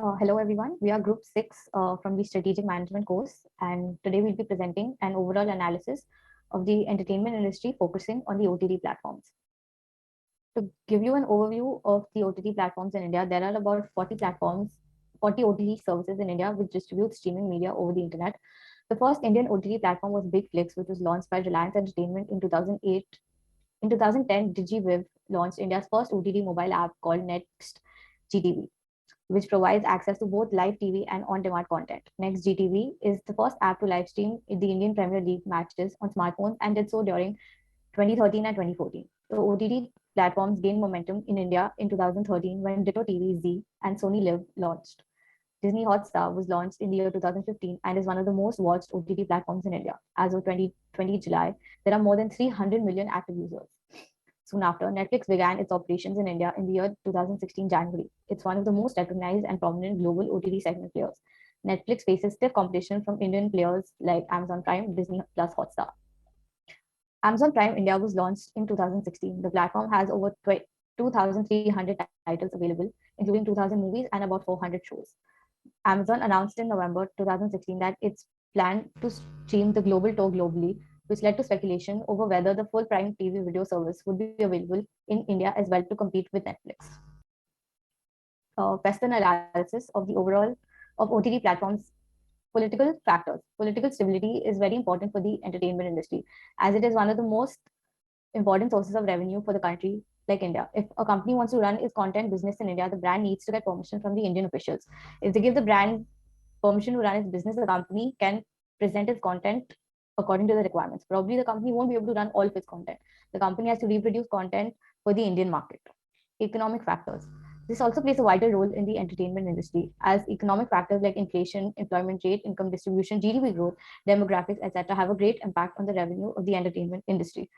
Hello, everyone. We are Group 6 from the Strategic Management course, and today we'll be presenting an overall analysis of the entertainment industry focusing on the OTT platforms. To give you an overview of the OTT platforms in India, there are about 40 platforms, 40 OTT services in India which distribute streaming media over the internet. The first Indian OTT platform was Big Flix, which was launched by Reliance Entertainment in 2008. In 2010, DigiViv launched India's first OTT mobile app called Next GTV, which provides access to both live TV and on-demand content. Next, GTV is the first app to live stream the Indian Premier League matches on smartphones and did so during 2013 and 2014. The OTT platforms gained momentum in India in 2013 when Ditto TV, Z, and Sony Live launched. Disney Hotstar was launched in the year 2015 and is one of the most watched OTT platforms in India. As of 2020 July, there are more than 300 million active users. Soon after, Netflix began its operations in India in the year 2016 January. It's one of the most recognized and prominent global OTT segment players. Netflix faces stiff competition from Indian players like Amazon Prime, Disney Plus Hotstar. Amazon Prime India was launched in 2016. The platform has over 2,300 titles available, including 2,000 movies and about 400 shows. Amazon announced in November 2016 that it's planned to stream the global tour globally, which led to speculation over whether the full Prime TV video service would be available in India as well to compete with Netflix. Western analysis of the overall of OTT platforms. Political factors. Political stability is very important for the entertainment industry, as it is one of the most important sources of revenue for the country like India. If a company wants to run its content business in India, the brand needs to get permission from the Indian officials. If they give the brand permission to run its business, the company can present its content according to the requirements. Probably the company won't be able to run all of its content. The company has to reproduce content for the Indian market. Economic factors. This also plays a vital role in the entertainment industry, as economic factors like inflation, employment rate, income distribution, GDP growth, demographics, etc., have a great impact on the revenue of the entertainment industry.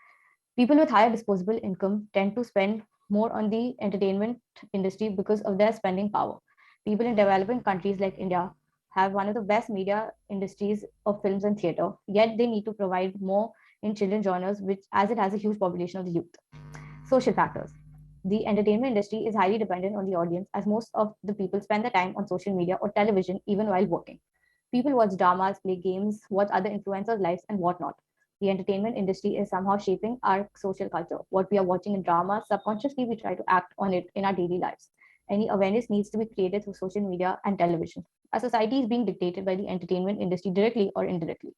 People with higher disposable income tend to spend more on the entertainment industry because of their spending power. People in developing countries like India have one of the best media industries of films and theater, yet they need to provide more in children genres, which as it has a huge population of the youth. Social factors. The entertainment industry is highly dependent on the audience, as most of the people spend their time on social media or television even while working. People watch dramas, play games, watch other influencers' lives, and whatnot. The entertainment industry is somehow shaping our social culture. What we are watching in drama, subconsciously we try to act on it in our daily lives. Any awareness needs to be created through social media and television. Our society is being dictated by the entertainment industry directly or indirectly.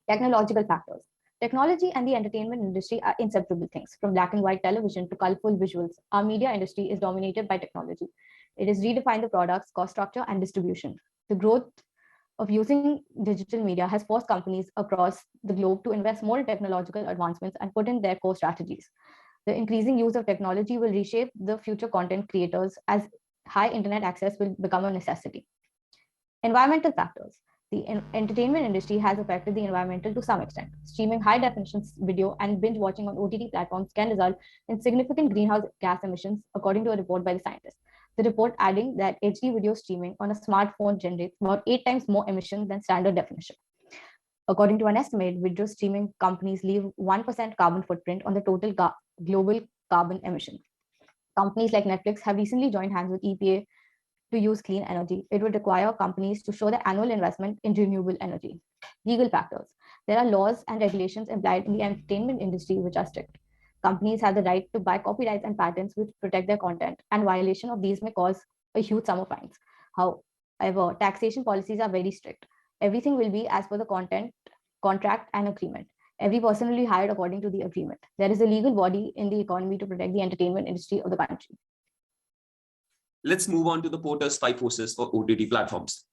Technological factors. Technology and the entertainment industry are inseparable things. From black and white television to colorful visuals, our media industry is dominated by technology. It has redefined the products, cost structure, and distribution. The growth of using digital media has forced companies across the globe to invest more in technological advancements and put in their core strategies. The increasing use of technology will reshape the future content creators as high internet access will become a necessity. Environmental factors. The entertainment industry has affected the environmental to some extent. Streaming high definition video and binge watching on OTT platforms can result in significant greenhouse gas emissions, according to a report by the scientists. The report adding that HD video streaming on a smartphone generates about 8 times more emissions than standard definition. According to an estimate, video streaming companies leave 1% carbon footprint on the total global carbon emission. Companies like Netflix have recently joined hands with EPA to use clean energy. It would require companies to show their annual investment in renewable energy. Legal factors. There are laws and regulations applied in the entertainment industry which are strict. Companies have the right to buy copyrights and patents which protect their content, and violation of these may cause a huge sum of fines. However, taxation policies are very strict. Everything will be as per the content, contract, and agreement. Every person will be hired according to the agreement. There is a legal body in the economy to protect the entertainment industry of the country. Let's move on to the Porter's 5 forces for OTT platforms.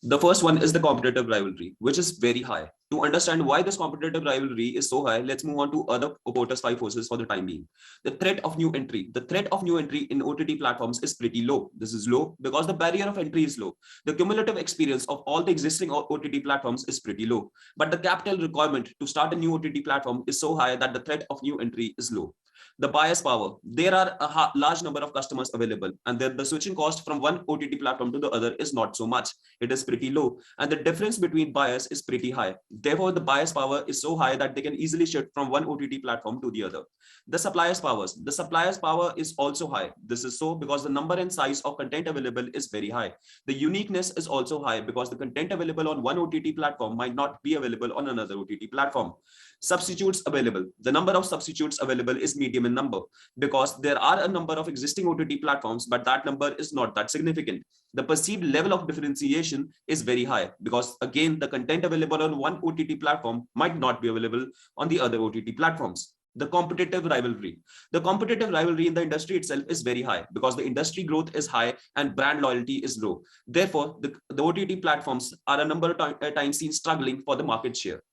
The first one is the competitive rivalry, which is very high. To understand why this competitive rivalry is so high, let's move on to other Porter's 5 forces for the time being. The threat of new entry. The threat of new entry in OTT platforms is pretty low. This is low because the barrier of entry is low. The cumulative experience of all the existing OTT platforms is pretty low. But the capital requirement to start a new OTT platform is so high that the threat of new entry is low. The buyer's power. There are a large number of customers available, and the switching cost from one OTT platform to the other is not so much. It is pretty low, and the difference between buyers is pretty high. Therefore, the buyer's power is so high that they can easily shift from one OTT platform to the other. The supplier's power is also high. This is so because the number and size of content available is very high. The uniqueness is also high because the content available on one OTT platform might not be available on another OTT platform. Substitutes available. The number of substitutes available is medium in number because there are a number of existing OTT platforms, but that number is not that significant. The perceived level of differentiation is very high because again, the content available on one OTT platform might not be available on the other OTT platforms. The competitive rivalry. The competitive rivalry in the industry itself is very high because the industry growth is high and brand loyalty is low. Therefore, the OTT platforms are a number of times seen struggling for the market share.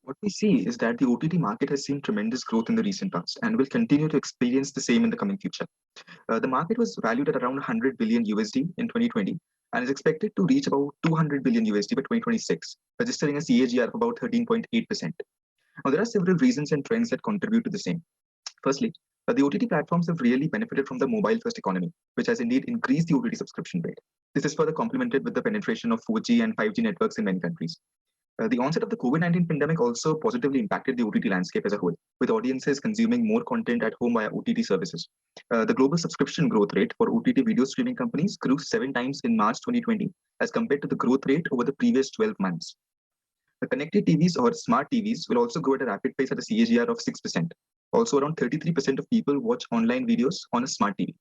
What we see is that the OTT market has seen tremendous growth in the recent past and will continue to experience the same in the coming future. The market was valued at around 100 billion USD in 2020 and is expected to reach about 200 billion USD by 2026, registering a CAGR of about 13.8%. Now, there are several reasons and trends that contribute to the same. Firstly, the OTT platforms have really benefited from the mobile-first economy, which has indeed increased the OTT subscription rate. This is further complemented with the penetration of 4G and 5G networks in many countries. The onset of the COVID-19 pandemic also positively impacted the OTT landscape as a whole, with audiences consuming more content at home via OTT services. The global subscription growth rate for OTT video streaming companies grew 7 times in March 2020 as compared to the growth rate over the previous 12 months. The connected TVs or smart TVs will also grow at a rapid pace at a CAGR of 6%. Also, around 33% of people watch online videos on a smart TV.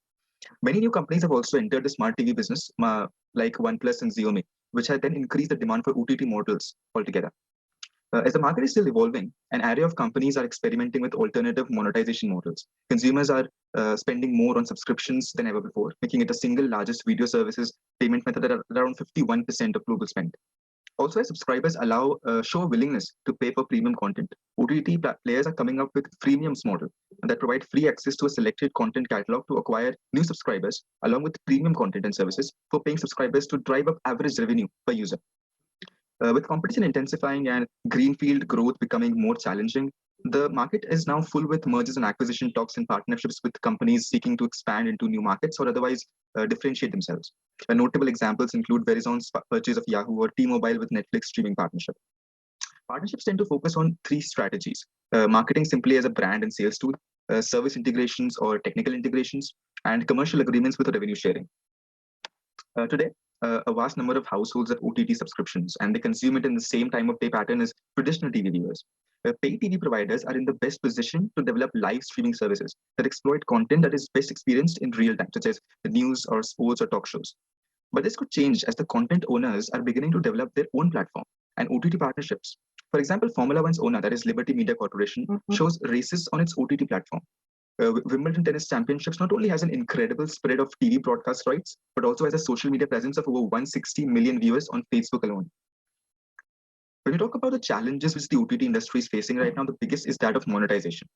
Many new companies have also entered the smart TV business, like OnePlus and Xiaomi, which had then increased the demand for OTT models altogether. As the market is still evolving, an array of companies are experimenting with alternative monetization models. Consumers are spending more on subscriptions than ever before, making it the single largest video services payment method at around 51% of global spend. Also, as subscribers show a willingness to pay for premium content, OTT players are coming up with freemiums model that provide free access to a selected content catalog to acquire new subscribers, along with premium content and services for paying subscribers to drive up average revenue per user. With competition intensifying and greenfield growth becoming more challenging, the market is now full with mergers and acquisition talks and partnerships with companies seeking to expand into new markets or otherwise differentiate themselves. Notable examples include Verizon's purchase of Yahoo or T-Mobile with Netflix streaming partnership. Partnerships tend to focus on 3 strategies: marketing simply as a brand and sales tool, service integrations or technical integrations, and commercial agreements with revenue sharing. Today, a vast number of households have OTT subscriptions, and they consume it in the same time of day pattern as traditional TV viewers. Pay TV providers are in the best position to develop live streaming services that exploit content that is best experienced in real time, such as the news or sports or talk shows. But this could change as the content owners are beginning to develop their own platform and OTT partnerships. For example, Formula One's owner, that is Liberty Media Corporation, shows races on its OTT platform. Wimbledon Tennis Championships not only has an incredible spread of TV broadcast rights, but also has a social media presence of over 160 million viewers on Facebook alone. When we talk about the challenges which the OTT industry is facing right now, the biggest is that of monetization.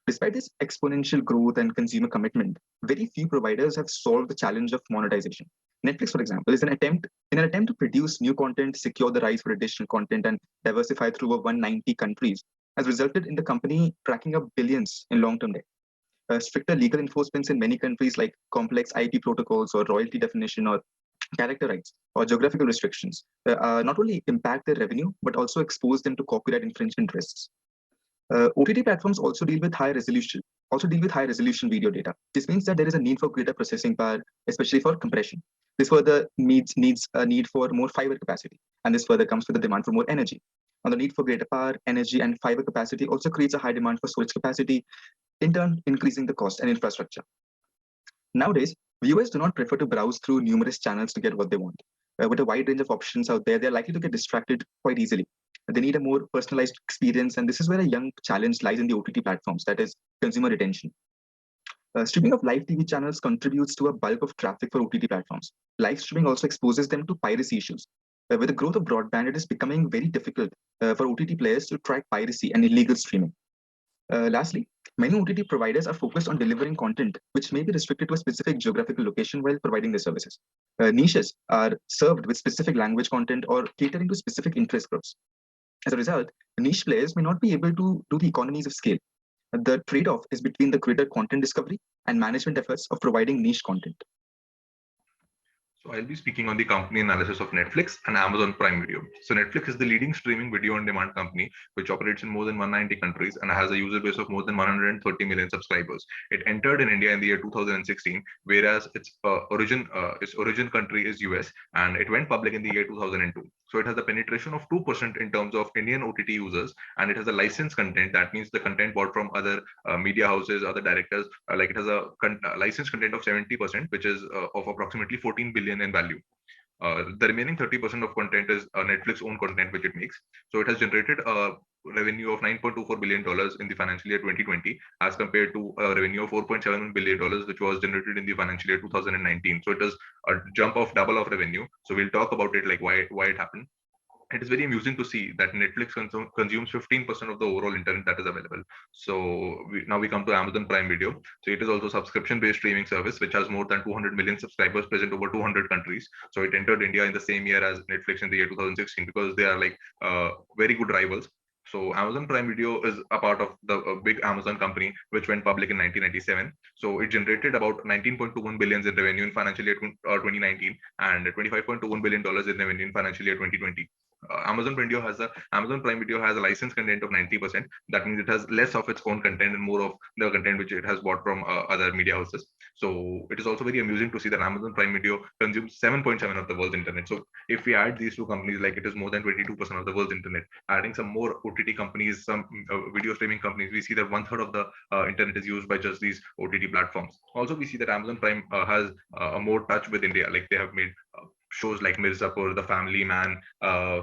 Despite this exponential growth and consumer commitment, very few providers have solved the challenge of monetization. Netflix, for example, is in an attempt to produce new content, secure the rights for additional content, and diversify through over 190 countries, has resulted in the company racking up billions in long-term debt. Stricter legal enforcements in many countries, like complex IP protocols or royalty definition or character rights or geographical restrictions, not only impact their revenue, but also expose them to copyright infringement risks. OTT platforms also deal with high resolution video data. This means that there is a need for greater processing power, especially for compression. This further needs a need for more fiber capacity, and this further comes with the demand for more energy. And the need for greater power, energy, and fiber capacity also creates a high demand for storage capacity, in turn increasing the cost and infrastructure. Nowadays, viewers do not prefer to browse through numerous channels to get what they want. With a wide range of options out there, they're likely to get distracted quite easily. They need a more personalized experience, and this is where a young challenge lies in the OTT platforms, that is, consumer retention. Streaming of live TV channels contributes to a bulk of traffic for OTT platforms. Live streaming also exposes them to piracy issues. With the growth of broadband, it is becoming very difficult for OTT players to track piracy and illegal streaming. Lastly, many OTT providers are focused on delivering content which may be restricted to a specific geographical location while providing their services. Niches are served with specific language content or catering to specific interest groups. As a result, niche players may not be able to do the economies of scale. The trade-off is between the greater content discovery and management efforts of providing niche content. So I'll be speaking on the company analysis of Netflix and Amazon Prime Video. So Netflix is the leading streaming video on demand company which operates in more than 190 countries and has a user base of more than 130 million subscribers. It entered in India in the year 2016, whereas its origin country is US, and it went public in the year 2002. So it has a penetration of 2% in terms of Indian OTT users, and it has a licensed content. That means the content bought from other media houses, other directors. Like it has a licensed content of 70%, which is of approximately 14 billion in value. The remaining 30% of content is Netflix own content which it makes. So it has generated a revenue of $9.24 billion in the financial year 2020 as compared to a revenue of $4.71 billion which was generated in the financial year 2019. So it is a jump of double of revenue. So we'll talk about it, like why it happened. It is very amusing to see that Netflix consumes 15% of the overall internet that is available. So now we come to Amazon Prime Video. So it is also a subscription-based streaming service which has more than 200 million subscribers present over 200 countries. So it entered India in the same year as Netflix in the year 2016 because they are like very good rivals. So Amazon Prime Video is a part of the big Amazon company, which went public in 1997. So it generated about 19.21 billions in revenue in financial year 2019 and $25.21 billion in revenue in financial year 2020. Amazon Prime Video has a licensed content of 90%. That means it has less of its own content and more of the content which it has bought from other media houses. So it is also very amusing to see that Amazon Prime Video consumes 7.7 of the world's internet. So if we add these two companies, like it is more than 22% of the world's internet. Adding some more OTT companies, some video streaming companies, we see that 1/3 of the internet is used by just these OTT platforms. Also, we see that Amazon Prime has a more touch with India. Like they have made shows like Mirzapur, The Family Man,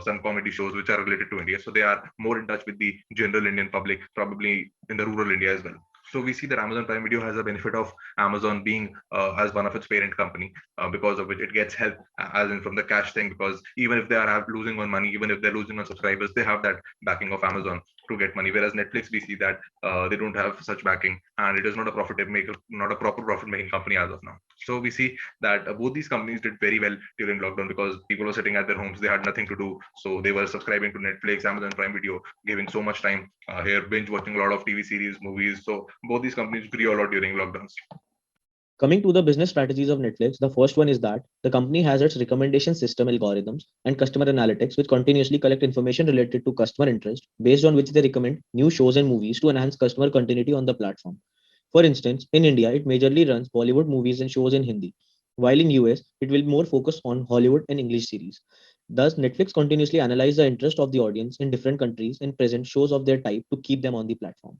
some comedy shows which are related to India. So they are more in touch with the general Indian public, probably in the rural India as well. So we see that Amazon Prime Video has a benefit of Amazon being as one of its parent company, because of which it gets help as in from the cash thing. Because even if they are losing on money, even if they're losing on subscribers, they have that backing of Amazon to get money. Whereas Netflix, we see that they don't have such backing, and it is not a not a proper profit making company as of now. So we see that both these companies did very well during lockdown because people were sitting at their homes, they had nothing to do, so they were subscribing to Netflix, Amazon Prime Video, giving so much time here, binge watching a lot of TV series, movies. So both these companies grew a lot during lockdowns. Coming to the business strategies of Netflix, the first one is that the company has its recommendation system algorithms and customer analytics, which continuously collect information related to customer interest, based on which they recommend new shows and movies to enhance customer continuity on the platform. For instance, in India, it majorly runs Bollywood movies and shows in Hindi, while in US, it will more focus on Hollywood and English series. Thus, Netflix continuously analyze the interest of the audience in different countries and present shows of their type to keep them on the platform.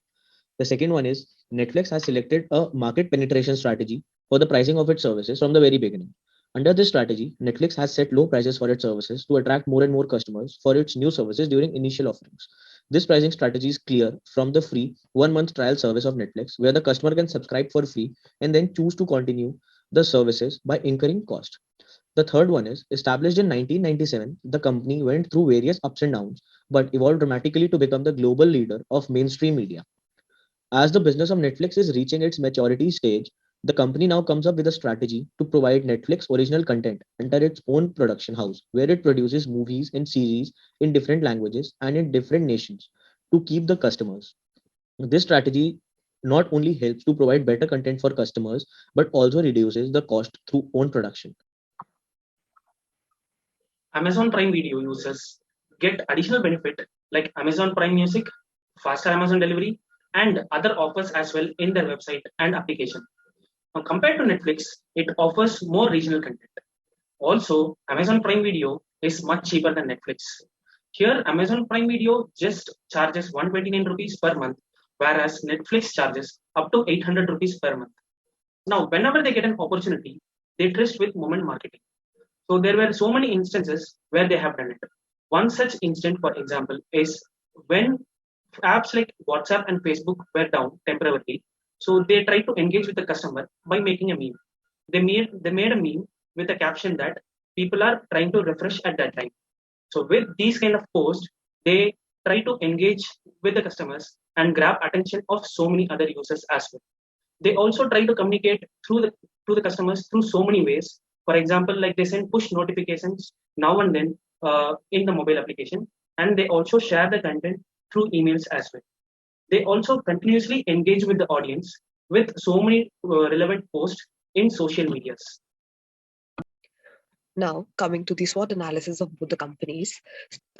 The second one is Netflix has selected a market penetration strategy for the pricing of its services from the very beginning. Under this strategy, Netflix has set low prices for its services to attract more and more customers for its new services during initial offerings. This pricing strategy is clear from the free 1 month trial service of Netflix, where the customer can subscribe for free and then choose to continue the services by incurring cost. The third one is established in 1997, the company went through various ups and downs, but evolved dramatically to become the global leader of mainstream media. As the business of Netflix is reaching its maturity stage, the company now comes up with a strategy to provide Netflix original content under its own production house, where it produces movies and series in different languages and in different nations to keep the customers. This strategy not only helps to provide better content for customers, but also reduces the cost through own production. Amazon Prime Video users get additional benefit like Amazon Prime Music, faster Amazon delivery, and other offers as well in their website and application. Now, compared to Netflix, it offers more regional content. Also, Amazon Prime Video is much cheaper than Netflix. Here, Amazon Prime Video just charges 129 rupees per month, whereas Netflix charges up to 800 rupees per month. Now, whenever they get an opportunity, they tryst with moment marketing. So there were so many instances where they have done it. One such instance, for example, is when apps like WhatsApp and Facebook were down temporarily. So they tried to engage with the customer by making a meme. They made a meme with a caption that people are trying to refresh at that time. So with these kind of posts, they try to engage with the customers and grab attention of so many other users as well. They also try to communicate through the to the customers through so many ways. For example, like they send push notifications now and then in the mobile application, and they also share the content through emails as well. They also continuously engage with the audience with so many relevant posts in social medias. Now, coming to the SWOT analysis of both the companies,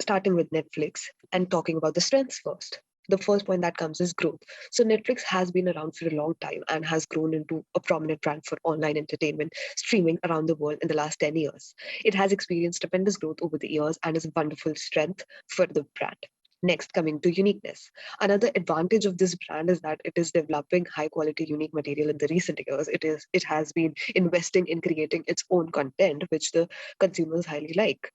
starting with Netflix and talking about the strengths first. The first point that comes is growth. So Netflix has been around for a long time and has grown into a prominent brand for online entertainment streaming around the world in the last 10 years. It has experienced tremendous growth over the years and is a wonderful strength for the brand. Next, coming to uniqueness. Another advantage of this brand is that it is developing high quality unique material in the recent years. It has been investing in creating its own content, which the consumers highly like.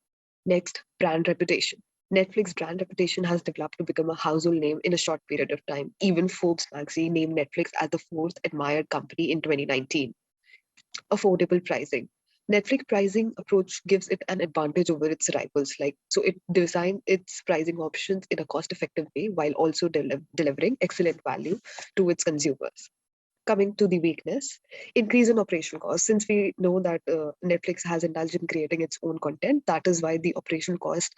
Next, brand reputation. Netflix brand reputation has developed to become a household name in a short period of time. Even Forbes magazine named Netflix as the fourth admired company in 2019. Affordable pricing. Netflix pricing approach gives it an advantage over its rivals. So it designed its pricing options in a cost-effective way while also delivering excellent value to its consumers. Coming to the weakness, increase in operational costs. Since we know that Netflix has indulged in creating its own content, that is why the operational cost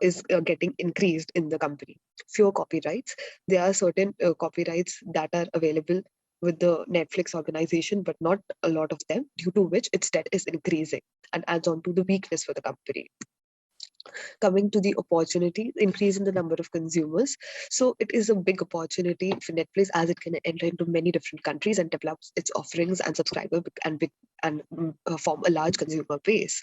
is getting increased in the company. Fewer copyrights. There are certain copyrights that are available with the Netflix organization, but not a lot of them, due to which its debt is increasing and adds on to the weakness for the company. Coming to the opportunity, increase in the number of consumers. So it is a big opportunity for Netflix as it can enter into many different countries and develops its offerings and subscriber and form a large consumer base.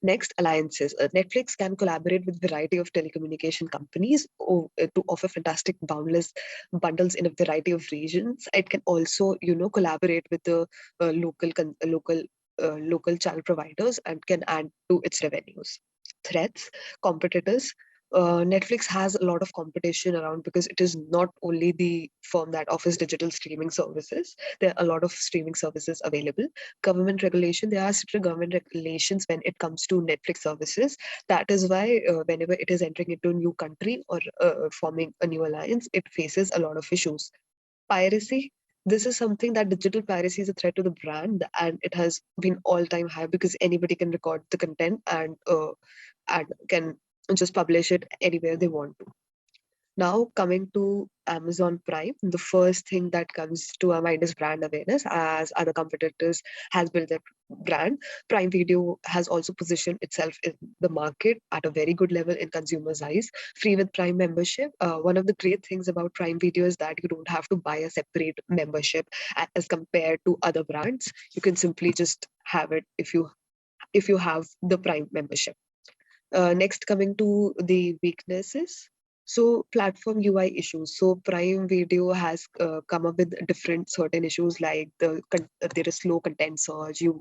Next, alliances. Netflix can collaborate with variety of telecommunication companies to offer fantastic boundless bundles in a variety of regions. It can also, collaborate with the local channel providers and can add to its revenues. Threats, competitors. Netflix has a lot of competition around because it is not only the firm that offers digital streaming services. There are a lot of streaming services available. Government regulation. There are strict government regulations when it comes to Netflix services. That is why whenever it is entering into a new country or forming a new alliance, it faces a lot of issues. Piracy. This is something that digital piracy is a threat to the brand, and it has been all-time high because anybody can record the content and can just publish it anywhere they want to. Now, coming to Amazon Prime, the first thing that comes to our mind is brand awareness. As other competitors has built their brand, Prime Video has also positioned itself in the market at a very good level in consumers' eyes. Free with Prime membership. One of the great things about Prime Video is that you don't have to buy a separate membership as compared to other brands. You can simply just have it if you have the Prime membership. Next, coming to the weaknesses. So platform UI issues. So Prime Video has come up with different certain issues like there is slow content search. You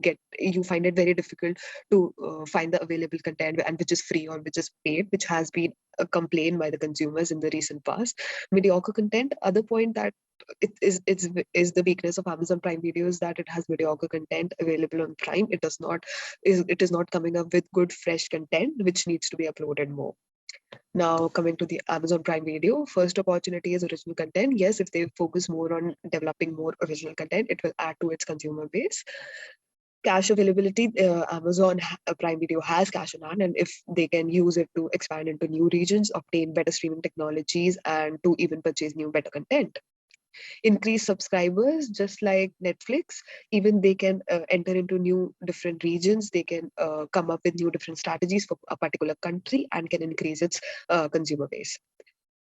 find it very difficult to find the available content and which is free or which is paid, which has been a complaint by the consumers in the recent past. Mediocre content. Other point that is the weakness of Amazon Prime Video is that it has mediocre content available on Prime. It is not coming up with good fresh content which needs to be uploaded more. Now coming to the Amazon Prime Video, first opportunity is original content. Yes, if they focus more on developing more original content, it will add to its consumer base. Cash availability, Amazon Prime Video has cash on hand, and if they can use it to expand into new regions, obtain better streaming technologies, and to even purchase new better content. Increase subscribers, just like Netflix, even they can enter into new different regions. They can come up with new different strategies for a particular country and can increase its consumer base.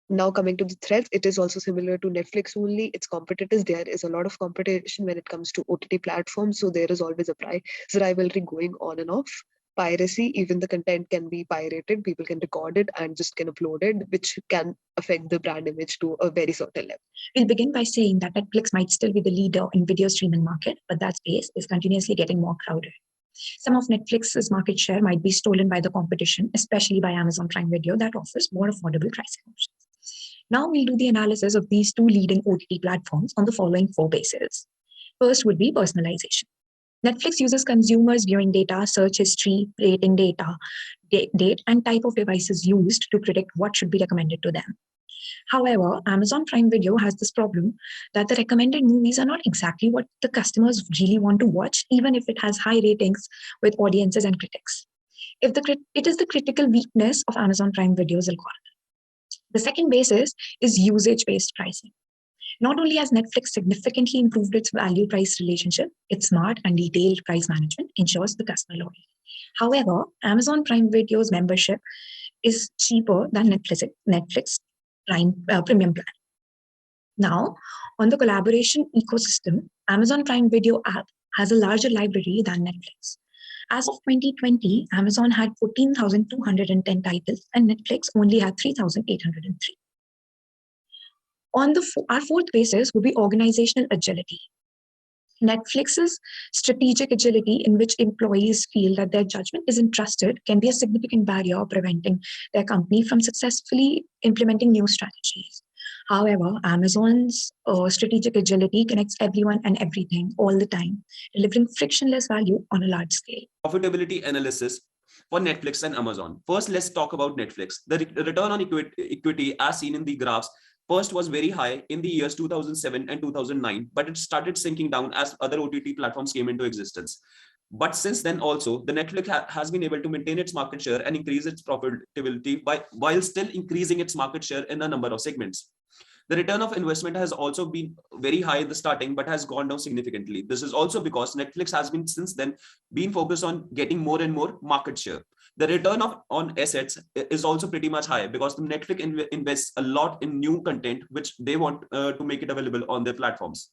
Now coming to the threats, it is also similar to Netflix only. Its competitors, there is a lot of competition when it comes to OTT platforms. So there is always a price rivalry going on and off. Piracy, even the content can be pirated. People can record it and just can upload it, which can affect the brand image to a very certain level. We'll begin by saying that Netflix might still be the leader in video streaming market, but that space is continuously getting more crowded. Some of Netflix's market share might be stolen by the competition, especially by Amazon Prime Video that offers more affordable pricing options. Now we'll do the analysis of these two leading OTT platforms on the following 4 bases. First would be personalization. Netflix uses consumers' viewing data, search history, rating data, date, and type of devices used to predict what should be recommended to them. However, Amazon Prime Video has this problem that the recommended movies are not exactly what the customers really want to watch, even if it has high ratings with audiences and critics. It is the critical weakness of Amazon Prime Video's algorithm. The second basis is usage-based pricing. Not only has Netflix significantly improved its value-price relationship, its smart and detailed price management ensures the customer loyalty. However, Amazon Prime Video's membership is cheaper than Netflix Prime Premium plan. Now, on the collaboration ecosystem, Amazon Prime Video app has a larger library than Netflix. As of 2020, Amazon had 14,210 titles and Netflix only had 3,803. Our fourth basis would be organizational agility. Netflix's strategic agility, in which employees feel that their judgment isn't trusted, can be a significant barrier preventing their company from successfully implementing new strategies. However, Amazon's strategic agility connects everyone and everything all the time, delivering frictionless value on a large scale. Profitability analysis for Netflix and Amazon. First, let's talk about Netflix. The return on equity, as seen in the graphs, first was very high in the years 2007 and 2009, but it started sinking down as other OTT platforms came into existence. But since then also, the Netflix has been able to maintain its market share and increase its profitability while still increasing its market share in a number of segments. The return of investment has also been very high in the starting, but has gone down significantly. This is also because Netflix has been since then been focused on getting more and more market share. The return on assets is also pretty much high because the Netflix invests a lot in new content, which they want to make it available on their platforms.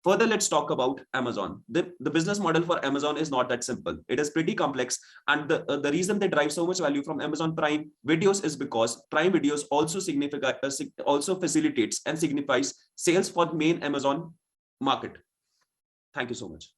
Further, let's talk about Amazon. The business model for Amazon is not that simple. It is pretty complex. And the reason they drive so much value from Amazon Prime Videos is because Prime Videos also facilitates and signifies sales for the main Amazon market. Thank you so much.